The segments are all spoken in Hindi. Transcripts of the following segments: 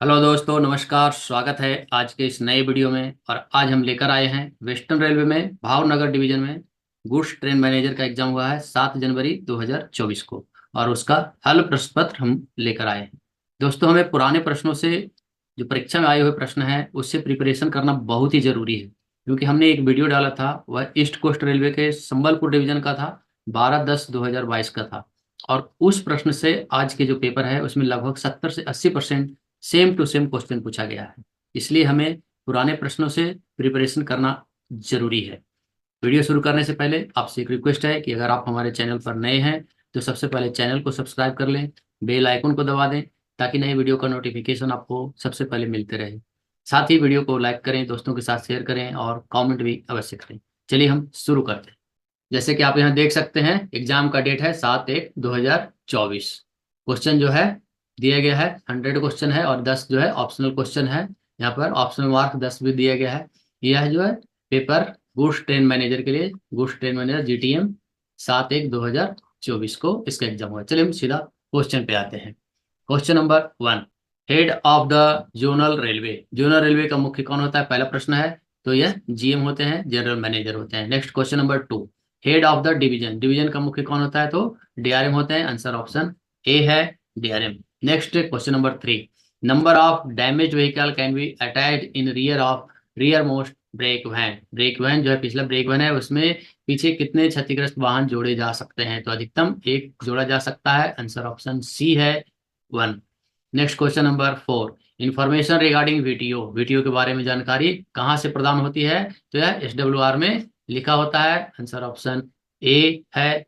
हेलो दोस्तों, नमस्कार। स्वागत है आज के इस नए वीडियो में। और आज हम लेकर आए हैं वेस्टर्न रेलवे में भावनगर डिवीजन में गुड्स ट्रेन मैनेजर का एग्जाम हुआ है 7 जनवरी 2024 को। और उसका हल प्रश्न पत्र हम लेकर आए हैं। दोस्तों, हमें पुराने प्रश्नों से जो परीक्षा में आए हुए प्रश्न हैं उससे प्रिपरेशन करना बहुत ही जरूरी है, क्योंकि हमने एक वीडियो डाला था वह ईस्ट कोस्ट रेलवे के संबलपुर डिवीजन का था। 12/10/2022 का था। और उस प्रश्न से आज के जो पेपर है उसमें लगभग 70 से 80% सेम टू सेम क्वेश्चन पूछा गया है। इसलिए हमें पुराने प्रश्नों से प्रिपरेशन करना जरूरी है। वीडियो शुरू करने से पहले आपसे एक रिक्वेस्ट है कि अगर आप हमारे चैनल पर नए हैं तो सबसे पहले चैनल को सब्सक्राइब कर लें, बेल आइकन को दबा दें, ताकि नई वीडियो का नोटिफिकेशन आपको सबसे पहले मिलते रहे। साथ ही वीडियो को लाइक करें, दोस्तों के साथ शेयर करें और कमेंट भी अवश्य करें। चलिए हम शुरू करते हैं। जैसे कि आप यहाँ देख सकते हैं, एग्जाम का डेट है 7/1/2024। क्वेश्चन जो है दिया गया है 100 क्वेश्चन है और 10 जो है ऑप्शनल क्वेश्चन है। यहाँ पर ऑप्शनल मार्क 10 भी दिया गया है। यह जो है पेपर गुड्स ट्रेन मैनेजर के लिए, गुड्स ट्रेन मैनेजर GTM 7/1/2024 को इसका एग्जाम हुआ। चलिए हम सीधा क्वेश्चन पे आते हैं। Question number 1, head of the zonal railway. Zonal railway का मुख्य कौन होता है? पहला प्रश्न है। तो यह GM होते हैं, जनरल मैनेजर होते हैं। Next question number 2, head of the division. Division का मुख्य कौन होता है? तो DRM होते हैं। आंसर ऑप्शन ए है, DRM। Next question number 3, number of damage vehicle can be attached in rear of rear most brake van. Brake van जो है पिछला ब्रेक वैन है, उसमें पीछे कितने क्षतिग्रस्त वाहन जोड़े जा सकते हैं? तो अधिकतम एक जोड़ा जा सकता है। आंसर ऑप्शन सी है, 1। Next question number 4, information regarding VTO। VTO के बारे में जानकारी कहाँ से प्रदान होती है? तो यह SWR में लिखा होता है। आंसर ऑप्शन ए है,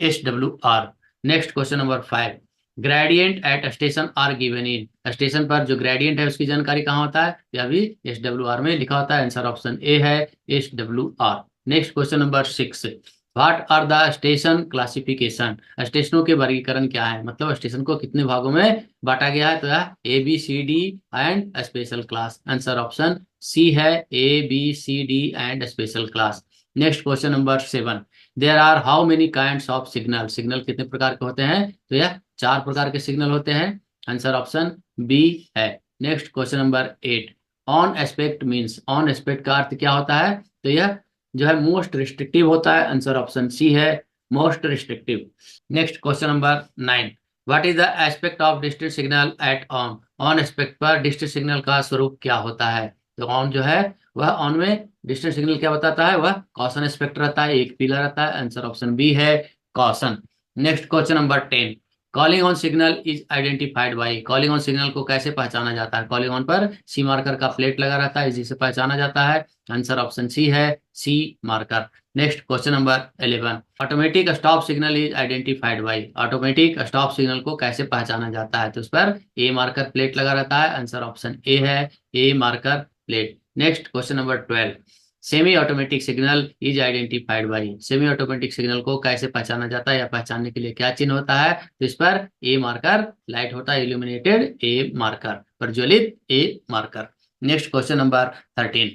SWR। Next question number 5, gradient at station are given in. Station पर जो ग्रेडियंट है उसकी जानकारी कहाँ होता है? यह भी SWR में लिखा होता है। आंसर ऑप्शन ए है, SWR। Next question number 6, what are the station classification. स्टेशनों के वर्गीकरण क्या है? मतलब स्टेशन को कितने भागों में बांटा गया है? तो यह ABCD and special class. Answer option C है, ABCD and special class. Next question number 7, there are how many kinds of signal. Signal कितने प्रकार के होते हैं? तो यह 4 प्रकार के सिग्नल होते हैं। आंसर ऑप्शन बी है। Next question number 8, on aspect means. On aspect का अर्थ क्या होता है? तो यह जो है मोस्ट रिस्ट्रिक्टिव होता है। आंसर ऑप्शन सी है, most restrictive. Next question number 9, what is the aspect of district signal eight on. On aspect पर डिस्ट्रिक्ट सिग्नल का स्वरूप क्या होता है? तो ऑन जो है वह ऑन में डिस्टेंस सिग्नल क्या बताता है? वह कॉशन एस्पेक्ट रहता है, एक पीला रहता है। आंसर ऑप्शन बी है, caution. Next question number 10, calling on signal is identified by. Calling on signal को कैसे पहचाना जाता है? कॉलिंग ऑन पर सी मार्कर का प्लेट लगा रहता है, जिसे पहचाना जाता है। आंसर ऑप्शन सी है, C marker. Next question number 11, automatic stop signal is identified by. Automatic stop signal को कैसे पहचाना जाता है? तो उस पर ए मार्कर प्लेट लगा रहता है। आंसर ऑप्शन ए है, A marker plate. Next question number 12, semi automatic signal is identified by. Semi automatic signal को कैसे पहचाना जाता है या पहचानने के लिए क्या चिन्ह होता है? तो इस पर ए मार्कर लाइट होता है, इल्यूमिनेटेड ए मार्कर, प्रज्वलित A marker. Next question number 13,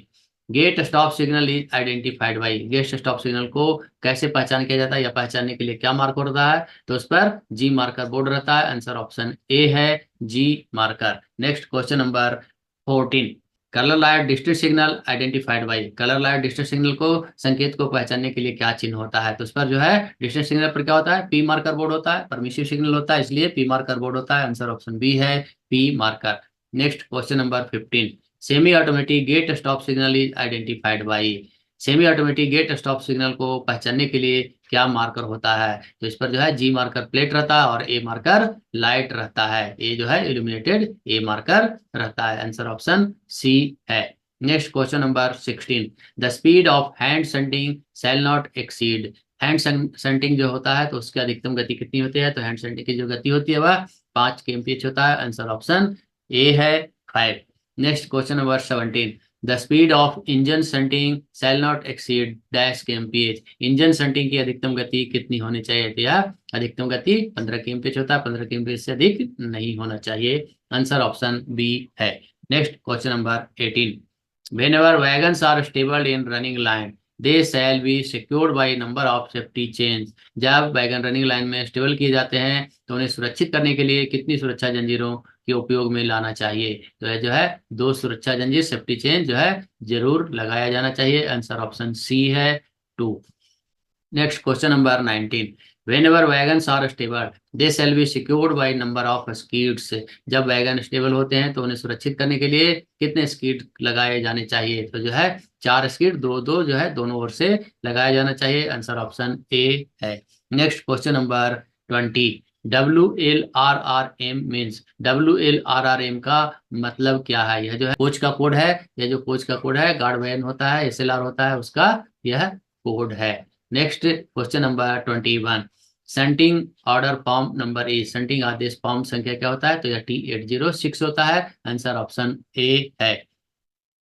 gate stop signal is identified by. Gate stop signal को कैसे पहचान किया जाता है या पहचानने के लिए क्या मार्क होता है? तो उस पर जी मार्कर बोर्ड रहता है। आंसर ऑप्शन ए है, G marker. Next question number 14, colour light district signal identified by. Colour light district signal को, संकेत को पहचानने के लिए क्या चिन्ह होता है? तो उस पर जो है डिस्ट्रिक्ट सिग्नल पर क्या होता है? पी मार्कर बोर्ड होता है, परमिसिव सिग्नल होता है, इसलिए पी मार्कर बोर्ड होता है। आंसर ऑप्शन बी है, P marker. Next question number 15, semi automatic gate stop signal is identified by. Semi automatic gate stop signal को पहचानने के लिए क्या मार्कर होता है? तो इस पर जो है जी मार्कर प्लेट रहता है और ए मार्कर लाइट रहता है। ए जो है इल्यूमिनेटेड ए मार्कर रहता है। आंसर ऑप्शन सी है। Next question number 16, the speed of hand shunting shall not exceed. Hand shunting जो होता है तो उसकी अधिकतम गति कितनी होती है? तो हैंड सेंटिंग की जो गति होती है वह 5 kmph होता है। आंसर ऑप्शन ए है, 5। Next question number 17, the speed of engine shunting shall not exceed dash kmph। Engine shunting की अधिकतम गति कितनी होनी चाहिए? तो यह अधिकतम गति 15 kmph होता है, 15 kmph से अधिक नहीं होना चाहिए। आंसर ऑप्शन बी है। Next question number 18, whenever wagons are stabled in running line they shall be secured by number of safety chains। जब वैगन रनिंग लाइन में स्टेबल किए जाते हैं तो उन्हें सुरक्षित करने के लिए कितनी सुरक्षा जंजीरों के उपयोग में लाना चाहिए। तो यह जो है दो सुरक्षा जंजीर सेफ्टी चेन जो है जरूर लगाया जाना चाहिए। आंसर ऑप्शन सी है 2। Next question number 19। Whenever wagons are stable, they shall be secured by number of skids। जब वैगन स्टेबल होते हैं तो उन्हें सुरक्षित करने के लिए कितने स्कीड लगाए जाने चाहिए? तो जो है 4 स्कीड, दो दो जो है दोनों ओर से लगाया जाना चाहिए। आंसर ऑप्शन ए है। Next question number 20। WLRRM means WLRRM का मतलब क्या है? यह जो है कोच का कोड है। यह जो कोच का कोड है, गार्ड वैन होता है, SLR होता है, उसका यह कोड है। Next question number 21। Shunting order form number A. Shunting आदेश फॉर्म संख्या क्या होता है? तो यह T806 होता है। आंसर ऑप्शन ए है।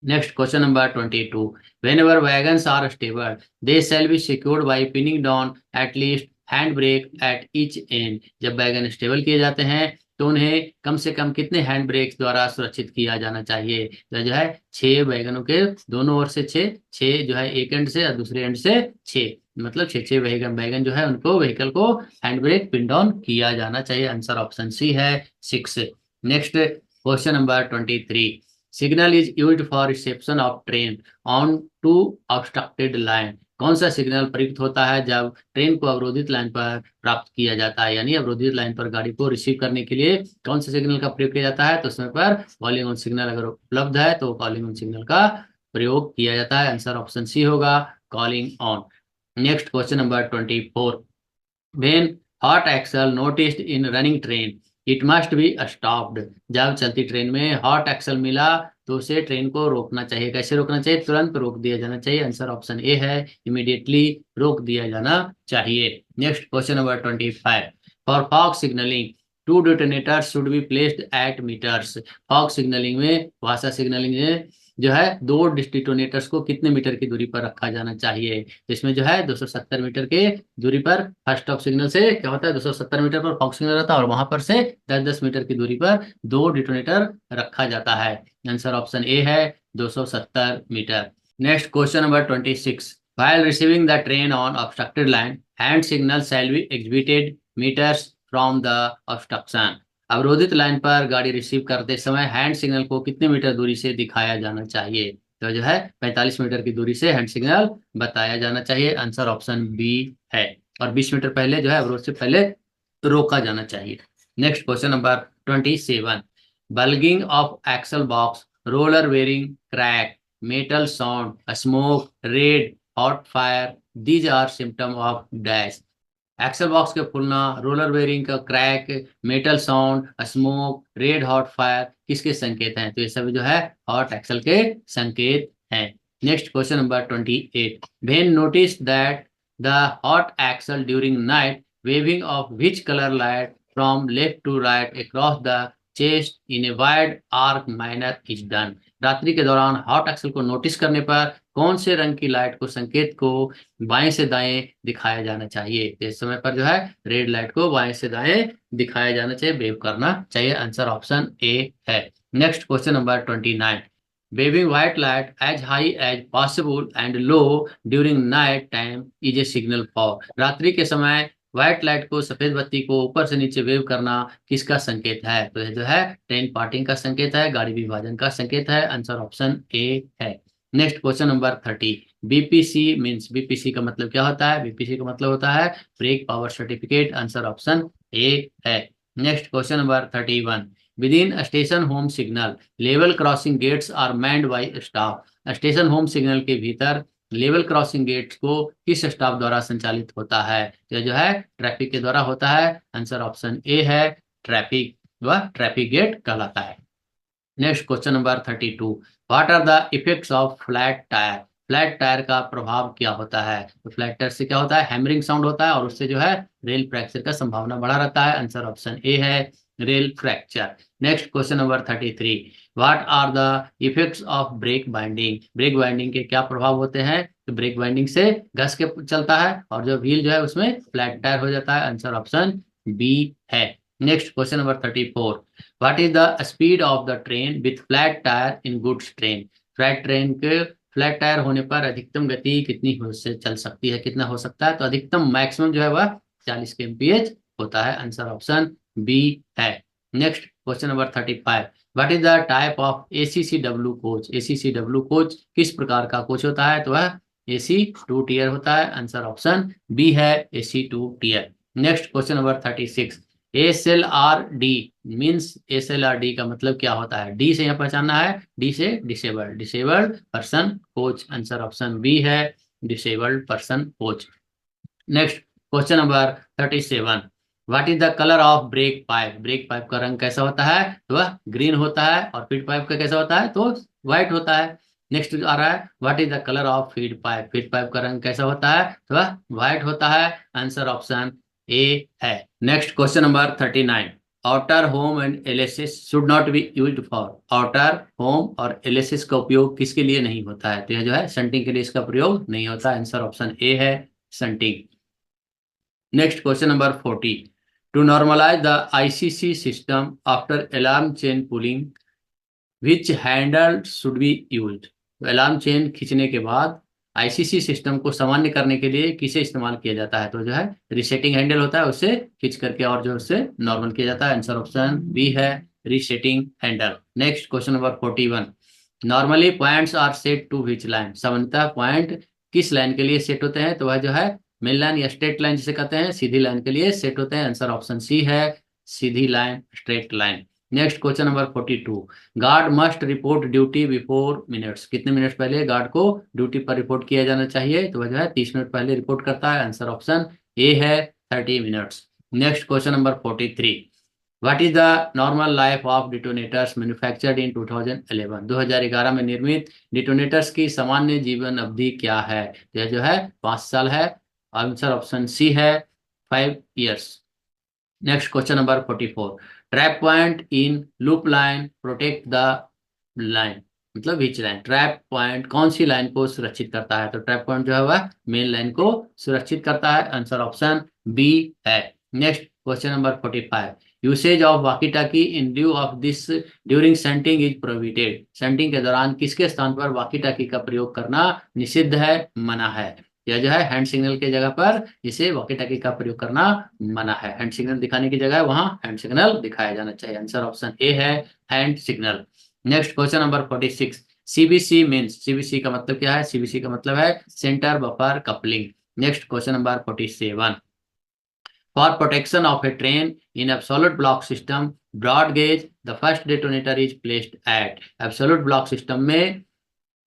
Next question number 22। Whenever wagons are stable, they shall be secured by pinning down at least hand brake at each end. जब वैगन स्टेबल किए जाते हैं तो उन्हें कम से कम कितने हैंड ब्रेक द्वारा सुरक्षित किया जाना चाहिए? तो जो है 6 वैगनों के दोनों ओर से 6 जो है एक एंड से और दूसरे एंड से 6, मतलब 6 वैगन वैगन जो है उनको व्हीकल को हैंड ब्रेक पिन डाउन किया जाना चाहिए। आंसर ऑप्शन सी है 6। Next question number 23। Signal is used for reception of train on to obstructed line. कौन सा सिग्नल प्रयुक्त होता है जब ट्रेन को अवरोधित लाइन पर प्राप्त किया जाता है? यानी अवरोधित लाइन पर गाड़ी को रिसीव करने के लिए कौन से सिग्नल का प्रयोग किया जाता है? तो उसमें पर कॉलिंग ऑन सिग्नल अगर उपलब्ध है तो कॉलिंग ऑन सिग्नल का प्रयोग किया जाता है। आंसर ऑप्शन सी होगा, calling on. Next question number 24। When hot axle noticed in running train, it must be stopped। जब चलती ट्रेन में हॉट एक्सल मिला तो उसे ट्रेन को रोकना चाहिए। कैसे रोकना चाहिए? तुरंत रोक दिया जाना चाहिए। आंसर ऑप्शन ए है, इमीडिएटली रोक दिया जाना चाहिए। Next question number 25। For fog signalling 2 detonators should be placed at metres. Fog signalling में, भाषा सिग्नलिंग में जो है 2 डिटोनेटर्स को कितने मीटर की दूरी पर रखा जाना चाहिए? तो इसमें जो है 270 मीटर के दूरी पर फर्स्ट स्टॉप सिग्नल से क्या होता है, 270 मीटर पर फॉग सिग्नल रहता है और वहां पर से 10-10 मीटर की दूरी पर 2 डिटोनेटर रखा जाता है। आंसर ऑप्शन ए है 270 metre. Next question number 26। While receiving the train on obstructed line, hand signal shall be exhibited meters from the obstruction। अवरोधित लाइन पर गाड़ी रिसीव करते समय हैंड सिग्नल को कितने मीटर दूरी से दिखाया जाना चाहिए? तो जो है 45 मीटर की दूरी से हैंड सिग्नल बताया जाना चाहिए। आंसर ऑप्शन बी है। और 20 मीटर पहले जो है अवरोध से पहले रोका जाना चाहिए। Next question number 27। Bulging of axle box, roller bearing, crack, metal sound, smoke, red hot fire, these are symptom of dash. Axle box के फूलना, रोलर बेयरिंग का crack, metal sound, smoke, red hot fire किसके संकेत हैं? तो ये सब जो है हॉट एक्सल के संकेत हैं। Next question number 28। When notice that the hot axle during night waving of which colour light from left to right across the chest in a wide arc manner is done. रात्रि के दौरान हॉट एक्सल को नोटिस करने पर कौन से रंग की लाइट को, संकेत को बाएं से दाएं दिखाया जाना चाहिए? इस समय पर जो है रेड लाइट को बाएं से दाएं दिखाया जाना चाहिए, वेव करना चाहिए। आंसर ऑप्शन ए है। Next question number 29। Waving white light as high as possible and low during night time is a signal for. रात्रि के समय व्हाइट लाइट को, सफेद बत्ती को ऊपर से नीचे वेव करना किसका संकेत है? तो ये जो है ट्रेन पार्टिंग का संकेत है, गाड़ी विभाजन का संकेत है। आंसर ऑप्शन ए है। Next question number 30। BPC means, BPC का मतलब क्या होता है? बीपीसी का मतलब होता है brake power certificate. Answer option A है। Next question number 31। Within station home signal level crossing gates are manned by staff. Station home signal के भीतर लेवल क्रॉसिंग गेट्स को किस स्टाफ द्वारा संचालित होता है? यह जो है ट्रैफिक के द्वारा होता है। आंसर ऑप्शन ए है, ट्रैफिक, वह ट्रैफिक गेट कहलाता है। Next question number 32। What are the effects of flat tyre. Flat tyre का प्रभाव क्या होता है? तो फ्लैट टायर से क्या होता है? हैमरिंग साउंड होता है और उससे जो है रेल फ्रैक्चर का संभावना बढ़ा रहता है। आंसर ऑप्शन ए है, rail fracture. Next question number 33। What are the effects of brake binding. Brake binding के क्या प्रभाव होते हैं? तो ब्रेक बाइंडिंग से घस के चलता है और जो व्हील जो है उसमें फ्लैट टायर हो जाता है। आंसर ऑप्शन बी है। Next question number 34। What is the speed of the train with flat tire in goods train। Flat train के फ्लैट टायर होने पर अधिकतम गति कितनी हो से चल सकती है, कितना हो सकता है? तो अधिकतम मैक्सिमम जो है वह 40 kmph होता है। आंसर ऑप्शन बी है। Next question number 35, what is the type of ACCW coach? ACCW coach किस प्रकार का कोच होता है? तो वह AC 2 टीयर होता है। आंसर ऑप्शन बी है AC 2 tier. Next question number 36, SLRD means SLRD का मतलब क्या होता है? डी से यहाँ पहचानना है, डी से disabled, disabled person coach. Answer option B है disabled person coach. Next question number 37, what is the colour of brake pipe? Brake pipe का रंग कैसा होता है? तो वह ग्रीन होता है। और फीड पाइप का कैसा होता है? तो व्हाइट होता है। नेक्स्ट आ रहा है, what is the colour of feed pipe? Feed pipe का रंग कैसा होता है? तो वह व्हाइट होता है। आंसर ऑप्शन ए है। Next question number 39, outer home and LSS should not be used for. Outer home और एलएसएस का उपयोग किसके लिए नहीं होता है? तो यह जो है शंटिंग के लिए इसका प्रयोग नहीं होता। आंसर ऑप्शन ए है shunting. Next question number 40. To normalize the ICC system after alarm chain pulling, which handle should be used? तो अलार्म चेन खींचने के बाद आईसीसी सिस्टम को सामान्य करने के लिए किसे इस्तेमाल किया जाता है? तो जो है रिसेटिंग हैंडल होता है, उससे खींच करके और जो उससे नॉर्मल किया जाता है। आंसर ऑप्शन बी है resetting handle. Next question number 41, normally points are set to which line? सामान्यतः पॉइंट किस लाइन के लिए सेट होते हैं? तो वह जो है मेन लाइन या स्ट्रेट लाइन जिसे कहते हैं, सीधी लाइन के लिए सेट होते हैं। आंसर ऑप्शन सी है सीधी line, straight line. Next question number 42, guard must report duty before minutes. कितने मिनट पहले गार्ड को ड्यूटी पर रिपोर्ट किया जाना चाहिए? तो वह जो है 30 मिनट पहले रिपोर्ट करता है। आंसर ऑप्शन ए है 30 minutes. Next question number 43, what is the normal life of detonators manufactured in 2011? 2011 में निर्मित डिटोनेटर्स की सामान्य जीवन अवधि क्या है? यह जो है 5 साल है। आंसर ऑप्शन सी है 5 years। Next question number 44, trap point in loop line protect the line, मतलब विच लाइन? ट्रैप पॉइंट कौन सी लाइन को सुरक्षित करता है? तो ट्रैप पॉइंट जो है वह मेन लाइन को सुरक्षित करता है। आंसर ऑप्शन बी है। Next question number 45, usage of walkie talkie in due of this during shunting is prohibited. Shunting के दौरान किसके स्थान पर वॉकी टॉकी का प्रयोग करना निषिद्ध है, मना है? यह जो है हैंड सिग्नल के जगह पर इसे वॉकी टॉकी का प्रयोग करना मना है। हैंड सिग्नल दिखाने की जगह वहां हैंड सिग्नल दिखाया जाना चाहिए। आंसर ऑप्शन ए है hand signal. Next question number 46, CBC means, CBC का मतलब क्या है? सीबीसी का मतलब है centre buffer coupling. Next question number 47, for protection of a train in absolute block system broad gauge the first detonator is placed at. Absolute block system में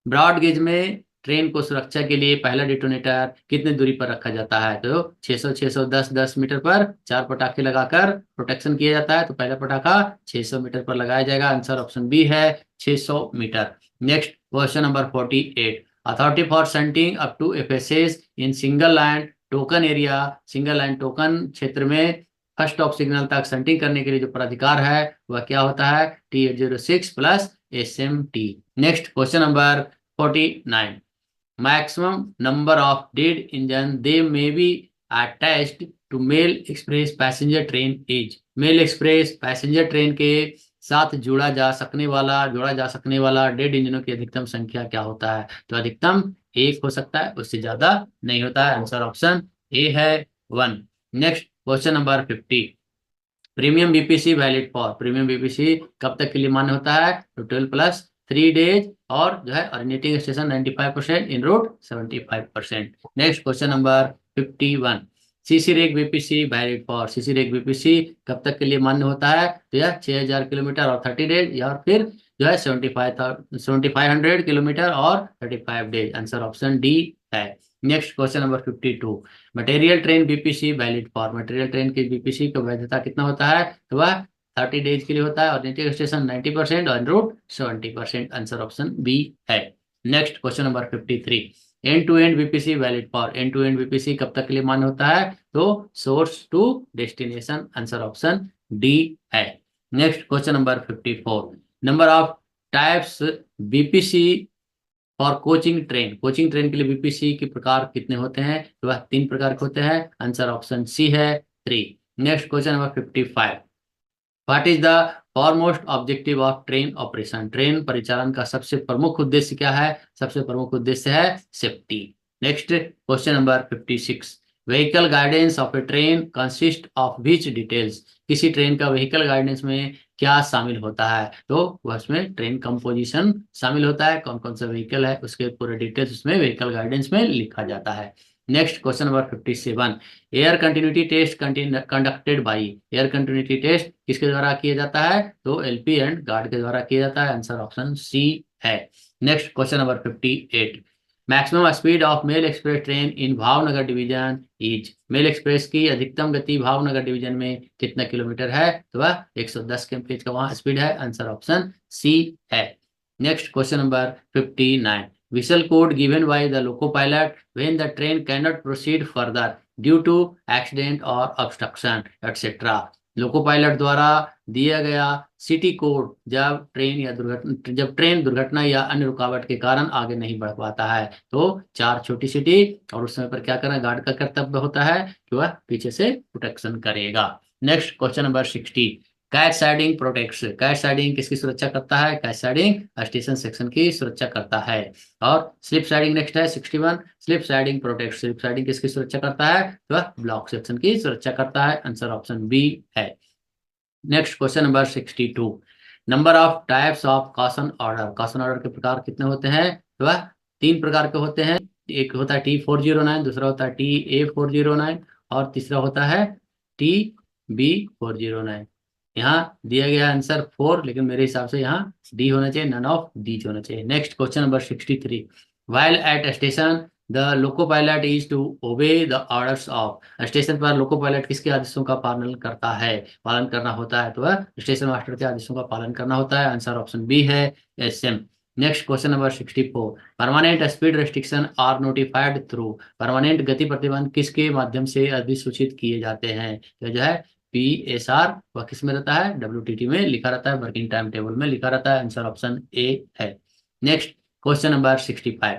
ब्रॉड गेज में ट्रेन को सुरक्षा के लिए पहला डिटोनेटर कितने दूरी पर रखा जाता है? तो 600 610 10 मीटर पर 4 पटाखे लगाकर प्रोटेक्शन किया जाता है। तो पहला पटाखा 600 मीटर पर लगाया जाएगा। आंसर ऑप्शन बी है 600 metre. Next question number 48, authority for shunting up to FSS in single line token area. Single line token क्षेत्र में फर्स्ट ऑफ सिग्नल तक सेंटिंग करने के लिए जो प्राधिकार है वह क्या होता है? T806 plus SMT। Next question number 49, maximum number of dead engine they may be attached to mail express passenger train is। Mail express passenger train के साथ जोड़ा जा सकने वाला डेड इंजनों की अधिकतम संख्या क्या होता है? तो अधिकतम 1 हो सकता है, उससे ज्यादा नहीं होता है। आंसर ऑप्शन ए है 1। Next question number 50, premium BPC valid for. Premium BPC कब तक के लिए मान्य होता है? तो 12 प्लस 3 डेज और जो है originating station 95%, in route 75%। Next question number 51, CC rake BPC valid for. CC rake BPC कब तक के लिए मान्य होता है? तो यह 6000 किलोमीटर और 30 डेज, या फिर जो है 7500 किलोमीटर और 35 डेज। आंसर ऑप्शन डी है। Next question number 52, material train BPC valid for. Material train की बीपीसी की वैधता कितना होता है? तो वह 30 डेज के लिए होता है और नेटिव स्टेशन 90% और रूट 70%। आंसर ऑप्शन बी है। Next question number 53, end to end BPC valid for. End to end BPC कब तक के लिए मान्य होता है? तो source to destination. Answer option D है। Next question number 54, number of types BPC और कोचिंग ट्रेन। कोचिंग ट्रेन के लिए बीपीसी के प्रकार कितने होते हैं? तो वह 3 प्रकार के होते हैं। आंसर ऑप्शन सी है 3। Next question number 55, what is the foremost objective of train operation. Train परिचालन का सबसे प्रमुख उद्देश्य क्या है? सबसे प्रमुख उद्देश्य है safety. Next question number 56, vehicle guidance of a train consist of which details. किसी ट्रेन का व्हीकल गाइडेंस में क्या शामिल होता है, तो वह उसमें ट्रेन कंपोजिशन शामिल होता है, कौन कौन सा व्हीकल है उसके पूरे डिटेल्स उसमें व्हीकल गाइडेंस में लिखा जाता है। Next question number 57, air continuity test conducted by, air continuity test किसके द्वारा किया जाता है, तो एलपी एंड गार्ड के द्वारा किया जाता है, आंसर ऑप्शन सी है। Next question number 58, maximum speed of mail express train in Bhavnagar division is, mail express की अधिकतम गति भावनगर डिवीजन में कितना किलोमीटर है, तो वह 110 km का वहां स्पीड है, आंसर ऑप्शन सी है। Next question number 59, whistle code given by the loco pilot when the train cannot proceed further due to accident or obstruction etc. Loco pilot द्वारा दिया गया सिटी कोड जब ट्रेन दुर्घटना या अन्य रुकावट के कारण आगे नहीं बढ़ पाता है, तो 4 छोटी सिटी और उस समय पर क्या करना, गार्ड का कर्तव्य होता है कि वह पीछे से प्रोटेक्शन करेगा। Next question number 60, catch siding protects, catch siding किसकी सुरक्षा करता है, कैच साइडिंग स्टेशन सेक्शन की सुरक्षा करता है। और स्लिप साइडिंग नेक्स्ट है 61, slip siding protect, slip siding किसकी सुरक्षा करता है, तो ब्लॉक सेक्शन की सुरक्षा करता है, आंसर ऑप्शन बी है। Next question number 62, number of types of caution order, caution order के प्रकार कितने होते हैं, तो वह 3 प्रकार के होते हैं, एक होता है T409, दूसरा होता है TA409 और तीसरा होता है TB409। यहाँ दिया गया आंसर 4, लेकिन मेरे हिसाब से यहाँ डी होना चाहिए, नन ऑफ दीज होना चाहिए। Next question number 63, while at station the loco pilot is to obey the orders of, station पर लोको पायलट किसके आदेशों का पालन करता है, पालन करना होता है, तो वह स्टेशन मास्टर के आदेशों का पालन करना होता है, आंसर ऑप्शन बी है, SM. Next question number 64, permanent speed restriction are notified through, परमानेंट गति प्रतिबंध किसके माध्यम से अधिसूचित किए जाते हैं, तो जो है PSR वह किस में रहता है, WTT में लिखा रहता है, वर्किंग टाइम टेबल में लिखा रहता है, आंसर ऑप्शन ए है। Next question number 65,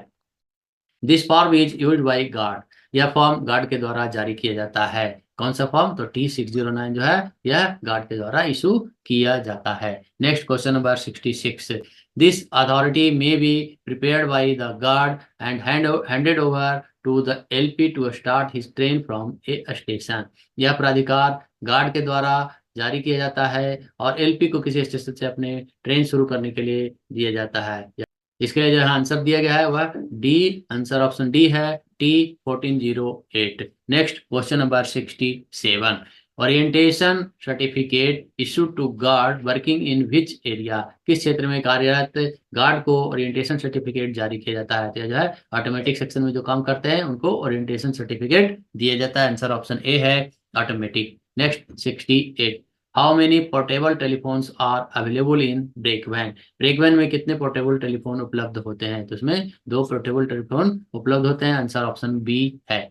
this form is use by guard, यह फॉर्म गार्ड के द्वारा जारी किया जाता है, कौन सा फॉर्म, तो T609 जो है यह गार्ड के द्वारा इशू किया जाता है। Next question number 66, this authority may be prepared by the guard and handed over to the LP to start his train from a station, यह प्राधिकार गार्ड के द्वारा जारी किया जाता है और LP को किसी स्टेशन से अपने ट्रेन शुरू करने के लिए दिया जाता है। इसके लिए जो है आंसर दिया गया है वह डी, आंसर ऑप्शन डी है, T1408। Next question number 67, orientation certificate issue to guard working in which area, किस क्षेत्र में कार्यरत गार्ड को ओरिएंटेशन सर्टिफिकेट जारी किया जाता है, तो जो है ऑटोमेटिक सेक्शन में जो काम करते हैं उनको ओरिएंटेशन सर्टिफिकेट दिया जाता है, आंसर ऑप्शन ए है, automatic. Next 68, how many portable telephones are available in brake van, brake van में कितने पोर्टेबल टेलीफोन उपलब्ध होते हैं, तो इसमें 2 पोर्टेबल टेलीफोन उपलब्ध होते हैं, आंसर ऑप्शन बी है।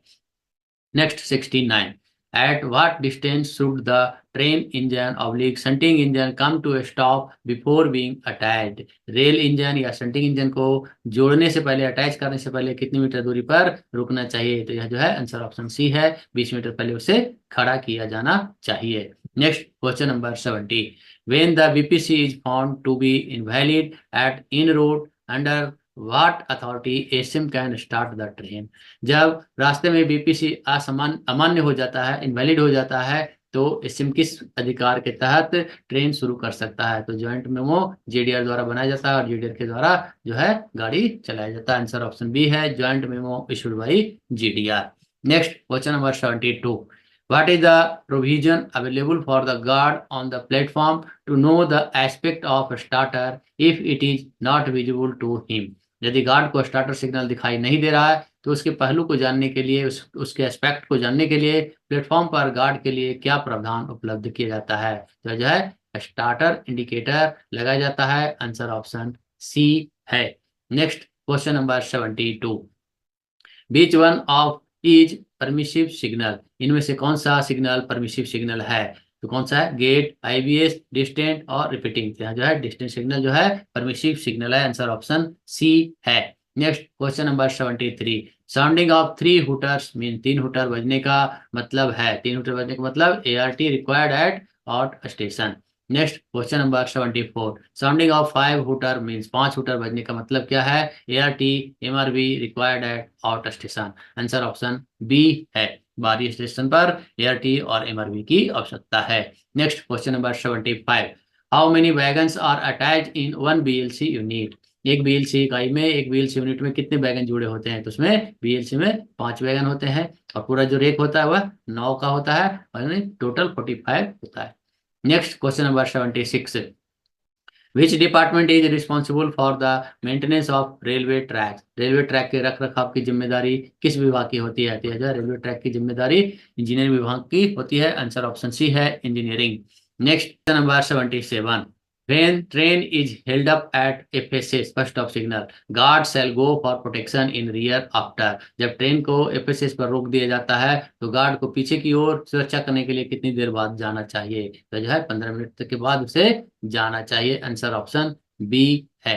Next 69, at what distance should the train engine oblique shunting engine come to a stop before being attached, rail engine या शंटिंग इंजन को जोड़ने से पहले, अटैच करने से पहले कितनी मीटर दूरी पर रुकना चाहिए, तो यह जो है आंसर ऑप्शन सी है, 20 मीटर पहले उसे खड़ा किया जाना चाहिए। Next question number 70, when the BPC is found to be invalid at en route under what authority ASIM can start the train, जब रास्ते में BPC अमान्य हो जाता है, इनवैलिड हो जाता है, तो ASIM किस अधिकार के तहत ट्रेन शुरू कर सकता है, तो ज्वाइंट मेमो JDR द्वारा बनाया जाता है और JDR के द्वारा जो है गाड़ी चलाया जाता है, आंसर ऑप्शन बी है, joint memo issued by JDR। Next question number 72, what is the provision available for the guard on the platform to know the aspect of a starter if it is not visible to him, यदि गार्ड को स्टार्टर सिग्नल दिखाई नहीं दे रहा है तो उसके पहलू को जानने के लिए, उसके एस्पेक्ट को जानने के लिए प्लेटफॉर्म पर गार्ड के लिए क्या प्रावधान उपलब्ध किया जाता है, तो जो है स्टार्टर इंडिकेटर लगाया जाता है, आंसर ऑप्शन सी है। Next question number 72, beach one of is permissive signal, इनमें से कौन सा सिग्नल परमिसिव सिग्नल है, तो कौन सा है, गेट, IBS, डिस्टेंट और रिपीटिंग, यहाँ जो है डिस्टेंट सिग्नल जो है परमिसिव सिग्नल है, आंसर ऑप्शन सी है। Next question number 73, sounding of 3 hooters mean, 3 hooter बजने का मतलब है, 3 हुटर बजने का मतलब ART required at out station. Next question number 74, sounding of 5 hooter means, 5 hooter बजने का मतलब क्या है, ART MRV required at out station, answer option B है, बाहरी स्टेशन पर ART और MRV की आवश्यकता है। Next question number 75, how many wagons are attach in one BLC unit. एक बीएलसी इकाई में, एक बीएलसी यूनिट में कितने वैगन जुड़े होते हैं, तो उसमें बीएलसी में 5 वैगन होते हैं और पूरा जो रेक होता है वह 9 का होता है और टोटल 45 होता है। Next question number 76, which department is responsible for the maintenance of railway track. Railway track के रख रखाव की जिम्मेदारी किस विभाग की होती है, तो यह जो है रेलवे ट्रैक की जिम्मेदारी इंजीनियरिंग विभाग की होती है। आंसर ऑप्शन सी है engineering. Next number 77, when train is held up at FSS first stop signal, guard shall go for protection in rear after। जब ट्रेन को एफएसएस पर रोक दिया जाता है तो गार्ड को पीछे की ओर सुरक्षा करने के लिए कितनी देर बाद जाना चाहिए, तो जो है 15 मिनट तक के बाद उसे जाना चाहिए। आंसर ऑप्शन बी है।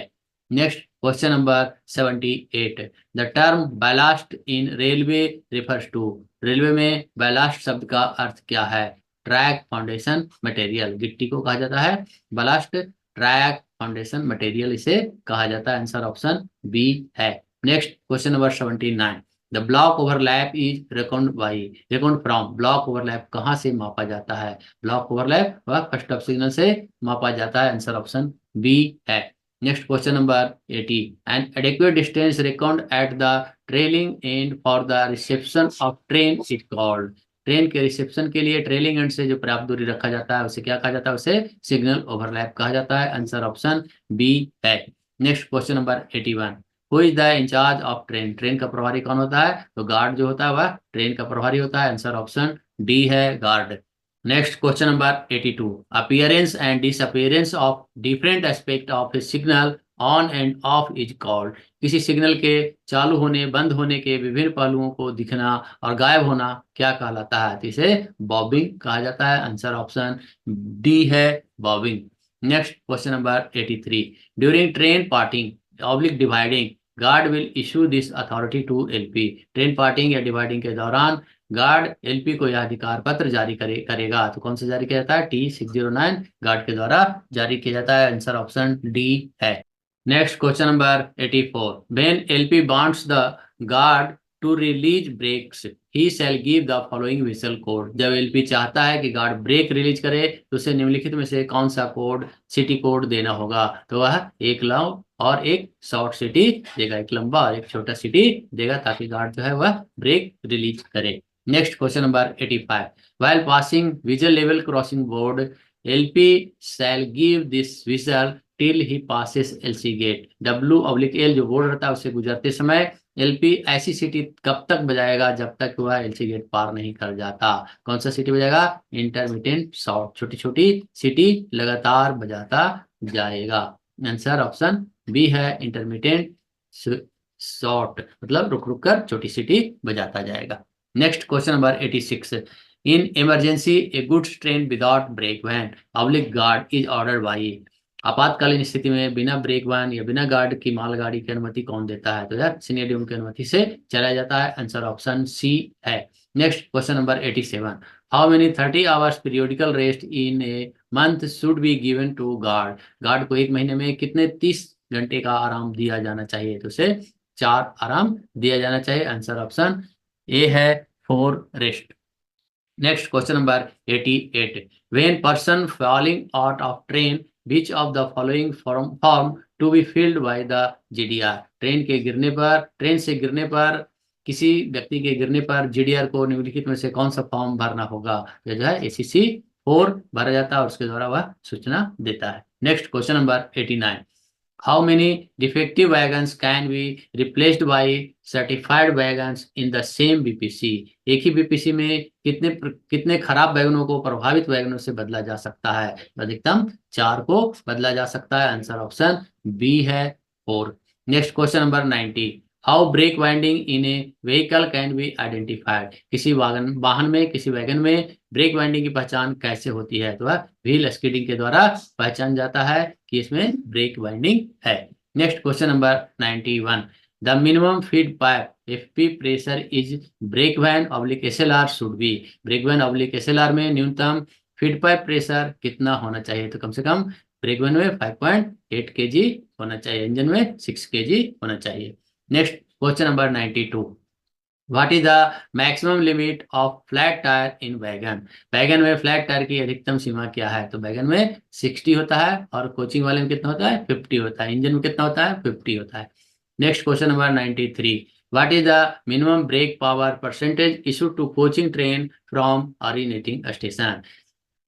Next question number 78, the term ballast in railway refers to. Railway में बैलास्ट शब्द का अर्थ क्या है, ट्रैक फाउंडेशन मटेरियल, गिट्टी को कहा जाता है बलास्ट, ट्रैक फाउंडेशन मटेरियल इसे कहा जाता है। आंसर ऑप्शन बी है। Next question number 79, the block overlap is record by, record from. Block overlap कहाँ से मापा जाता है, ब्लॉक ओवरलैप वह फर्स्ट ऑफ सिग्नल से मापा जाता है। आंसर ऑप्शन बी है। Next question number 80, an adequate distance record at the trailing end for the reception of train is called. Train के रिसेप्शन के लिए ट्रेलिंग एंड से जो पर्याप्त दूरी रखा जाता है उसे क्या कहा जाता है, उसे सिग्नल ओवरलैप कहा जाता है। आंसर ऑप्शन बी है। Next question number 81, who is the incharge of train. Train का प्रभारी कौन होता है, तो गार्ड जो होता है वह ट्रेन का प्रभारी होता है। आंसर ऑप्शन डी है, guard. Next question number 82, appearance and disappearance of different aspect of A signal on end of is called. किसी सिग्नल के चालू होने बंद होने के विभिन्न पहलुओं को दिखना और गायब होना क्या कहलाता है, तो इसे बॉबिंग कहा जाता है। आंसर ऑप्शन डी है, bobbing. Next question number 83, during train parting oblique dividing guard will issue this authority to LP. Train parting या डिवाइडिंग के दौरान गार्ड एलपी को यह अधिकार पत्र जारी करेगा, तो कौन सा जारी किया जाता है, T609 गार्ड के द्वारा जारी किया जाता है। आंसर ऑप्शन डी है। Next question number 84, when LP wants the guard to release brakes he shall give the following whistle code. जब एलपी चाहता है कि गार्ड ब्रेक रिलीज करे तो उसे निम्नलिखित में से कौन सा कोड, सिटी कोड देना होगा, तो वह एक लॉन्ग और एक शॉर्ट सिटी देगा, एक लंबा और एक छोटा सिटी देगा ताकि गार्ड जो है वह ब्रेक रिलीज करे। Next question number 85, while passing visual level crossing board LP shall give this whistle till he passes LC gate। W/L जो बोर्ड रहता है उसे गुजरते समय LP ऐसी सीटी कब तक बजाएगा जब तक वह LC गेट पार नहीं कर जाता। कौन सा सीटी बजाएगा, इंटरमिटेंट शॉर्ट, छोटी छोटी सीटी लगातार बजाता जाएगा। आंसर ऑप्शन बी है, इंटरमिटेंट शॉर्ट, मतलब रुक रुक कर छोटी सीटी बजाता जाएगा। Next question number 86, in emergency a goods train without brake van public guard is ordered by. आपातकालीन स्थिति में बिना ब्रेक वैन या बिना गार्ड की मालगाड़ी की अनुमति कौन देता है, तो यार सीनियर डीएम की अनुमति से चलाया जाता है। आंसर ऑप्शन सी है। Next question number 87, how many 30 hours periodical rest in a month should be given to guard. Guard को एक महीने में कितने 30 घंटे का आराम दिया जाना चाहिए, तो उसे 4 आराम दिया जाना चाहिए। आंसर ऑप्शन ए है, 4 rest. Next question number 88, when person falling out of train which of the following form to be filled by the GDR. Train के गिरने पर, ट्रेन से गिरने पर, किसी व्यक्ति के गिरने पर जीडीआर को निम्नलिखित में से कौन सा फॉर्म भरना होगा, यह जो है ACC 4 भरा जाता है और उसके द्वारा वह सूचना देता है। Next question number 89, how many defective wagons can be replaced by certified wagons in the same BPC। एक ही बीपीसी में कितने खराब वैगनों को प्रभावित वैगनों से बदला जा सकता है, अधिकतम 4 को बदला जा सकता है। आंसर ऑप्शन बी है, 4। Next question number 90, how brake winding in a vehicle can be identified. किसी वाहन में, किसी वैगन में ब्रेक वाइंडिंग की पहचान कैसे होती है, तो वह व्हील स्किडिंग के द्वारा पहचान जाता है कि इसमें ब्रेक वाइंडिंग है। Next question number 91, the minimum feed pipe FP pressure is brake van oblique SLR should be. Brake van oblique SLR में न्यूनतम फीड पाइप प्रेशर कितना होना चाहिए, तो कम से कम ब्रेक वैन में 5.8 kg होना चाहिए, इंजन में 6 kg होना चाहिए। Next question number 92, what is the maximum limit of flat tyre in wagon? Wagon में फ्लैट टायर की अधिकतम सीमा क्या है? तो वैगन में 60 होता है, और कोचिंग वाले में कितना होता है? 50 होता है। इंजन में कितना होता है? 50 होता है। Next question number 93। What is the minimum brake power percentage issue to coaching train from originating station?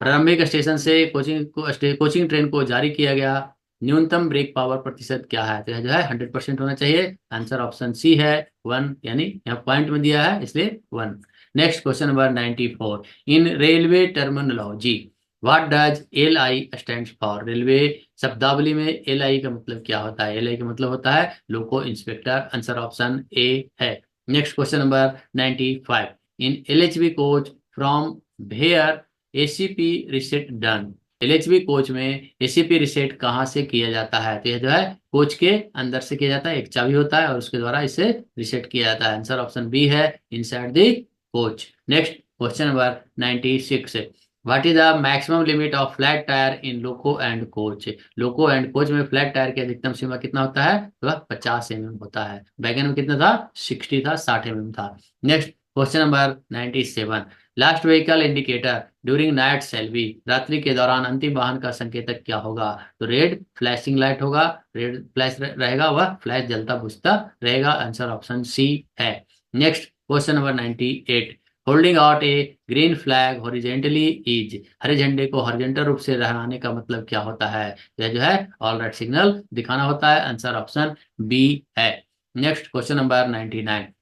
प्रारंभिक स्टेशन से कोचिंग ट्रेन को जारी किया गया न्यूनतम ब्रेक पावर प्रतिशत क्या है? तो यह जो है 100% होना चाहिए। आंसर ऑप्शन सी है 1, यानी यहाँ पॉइंट में दिया है इसलिए 1। Next question number 94। In railway terminology what does L I stand for? Railway शब्दावली में एल आई का मतलब क्या होता है? एल आई का मतलब होता है loco inspector. Answer option A है। Next question number 95। In L H B coach from where ACP reset done? LHB coach में एसीपी रिसेट कहाँ से किया जाता है? तो यह जो है कोच के अंदर से किया जाता है, एक चाबी होता है और उसके द्वारा इसे रिसेट किया जाता है। आंसर ऑप्शन बी है inside the coach. Next question number 96। What is the maximum limit of flat tyre in loco and coach? Loco and coach में फ्लैट टायर की अधिकतम सीमा कितना होता है? वह 50 mm होता है। वैगन में कितना था? 60 था, 60 mm था। Next question number 97। Last vehicle indicator during night shall be? रात्रि के दौरान अंतिम वाहन का संकेतक क्या होगा? तो रेड फ्लैशिंग लाइट होगा, रेड फ्लैश रहेगा, वह फ्लैश जलता बुझता रहेगा। आंसर ऑप्शन सी है। Next question number 98। Holding out a green flag horizontally is? हरे झंडे को हॉरिजेंटल रूप से लहराने का मतलब क्या होता है? यह जो है ऑल राइट सिग्नल दिखाना होता है। आंसर ऑप्शन बी है। Next question number 99।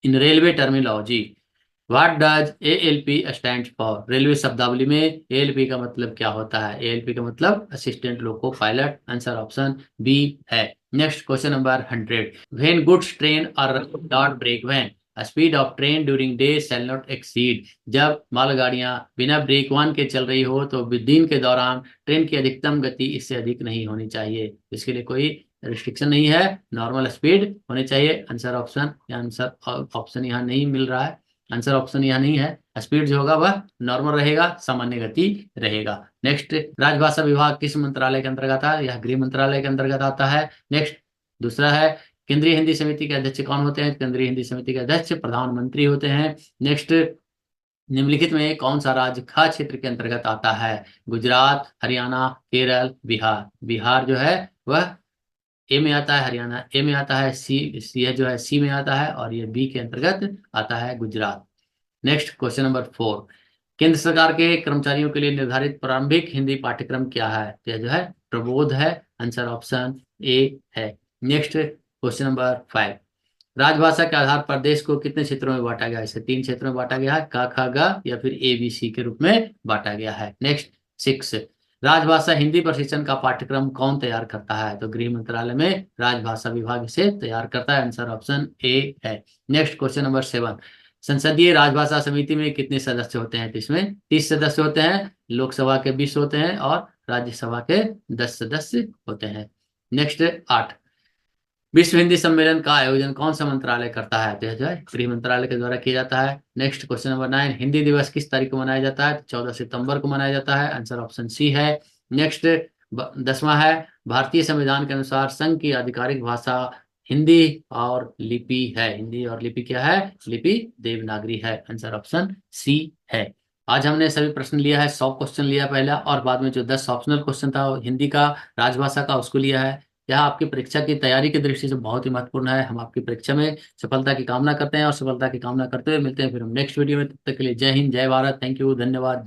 In railway terminology what does ALP stand for? Railway शब्दावली में एएलपी का मतलब क्या होता है? एएलपी का मतलब assistant loco pilot. Answer option B है। Next question number 100। When goods train और dot brake van speed of train during day shall not exceed? जब मालगाड़ियां बिना ब्रेक वन के चल रही हो तो दिन के दौरान ट्रेन की अधिकतम गति इससे अधिक नहीं होनी चाहिए। इसके लिए कोई रिस्ट्रिक्शन नहीं है, नॉर्मल स्पीड होनी चाहिए। आंसर ऑप्शन, आंसर ऑप्शन यहाँ नहीं मिल रहा है। आंसर ऑप्शन यहाँ नहीं है। स्पीड जो होगा वह नॉर्मल रहेगा, सामान्य गति रहेगा। नेक्स्ट, राजभाषा विभाग किस मंत्रालय के अंतर्गत आता है? यह गृह मंत्रालय के अंतर्गत आता है। नेक्स्ट, दूसरा है केंद्रीय हिंदी समिति के अध्यक्ष कौन होते हैं? केंद्रीय हिंदी समिति के अध्यक्ष प्रधानमंत्री होते हैं। नेक्स्ट, निम्नलिखित में कौन सा राज्य खाद्य क्षेत्र के अंतर्गत आता है? गुजरात, हरियाणा, केरल, बिहार। बिहार जो है वह ए में आता है, हरियाणा ए में आता है, सी जो है सी में आता है, और ये बी के अंतर्गत आता है गुजरात। Next question number 4। केंद्र सरकार के कर्मचारियों के लिए निर्धारित प्रारंभिक हिंदी पाठ्यक्रम क्या है? तो यह जो है प्रबोध है। आंसर ऑप्शन ए है। Next question number 5। राजभाषा के आधार पर देश को कितने क्षेत्रों में बांटा गया है? इसे 3 क्षेत्रों में बांटा गया है, क ख ग या फिर ए बी सी के रूप में बांटा गया है। नेक्स्ट 6। राजभाषा हिंदी प्रशिक्षण का पाठ्यक्रम कौन तैयार करता है? तो गृह मंत्रालय में राजभाषा विभाग इसे तैयार करता है। आंसर ऑप्शन ए है। Next question number 7। संसदीय राजभाषा समिति में कितने सदस्य होते हैं? तो इसमें 30 सदस्य होते हैं, लोकसभा के 20 होते हैं और राज्यसभा के 10 सदस्य होते हैं। नेक्स्ट 8। विश्व हिंदी सम्मेलन का आयोजन कौन सा मंत्रालय करता है? तो यह जो है गृह मंत्रालय के द्वारा किया जाता है। Next question number 9। हिंदी दिवस किस तारीख को मनाया जाता है? 14 सितंबर को मनाया जाता है। आंसर ऑप्शन सी है। नेक्स्ट 10वां है, भारतीय संविधान के अनुसार संघ की आधिकारिक भाषा हिंदी और लिपि है। हिंदी और लिपि क्या है? लिपि देवनागरी है। आंसर ऑप्शन सी है। आज हमने सभी प्रश्न लिया है, 100 क्वेश्चन लिया पहला, और बाद में जो 10 ऑप्शनल क्वेश्चन था हिंदी का, राजभाषा का, उसको लिया है। यह आपकी परीक्षा की तैयारी की दृष्टि से बहुत ही महत्वपूर्ण है। हम आपकी परीक्षा में सफलता की कामना करते हैं, और सफलता की कामना करते हुए मिलते हैं फिर हम नेक्स्ट वीडियो में। तब तक के लिए जय हिंद, जय भारत, थैंक यू, धन्यवाद।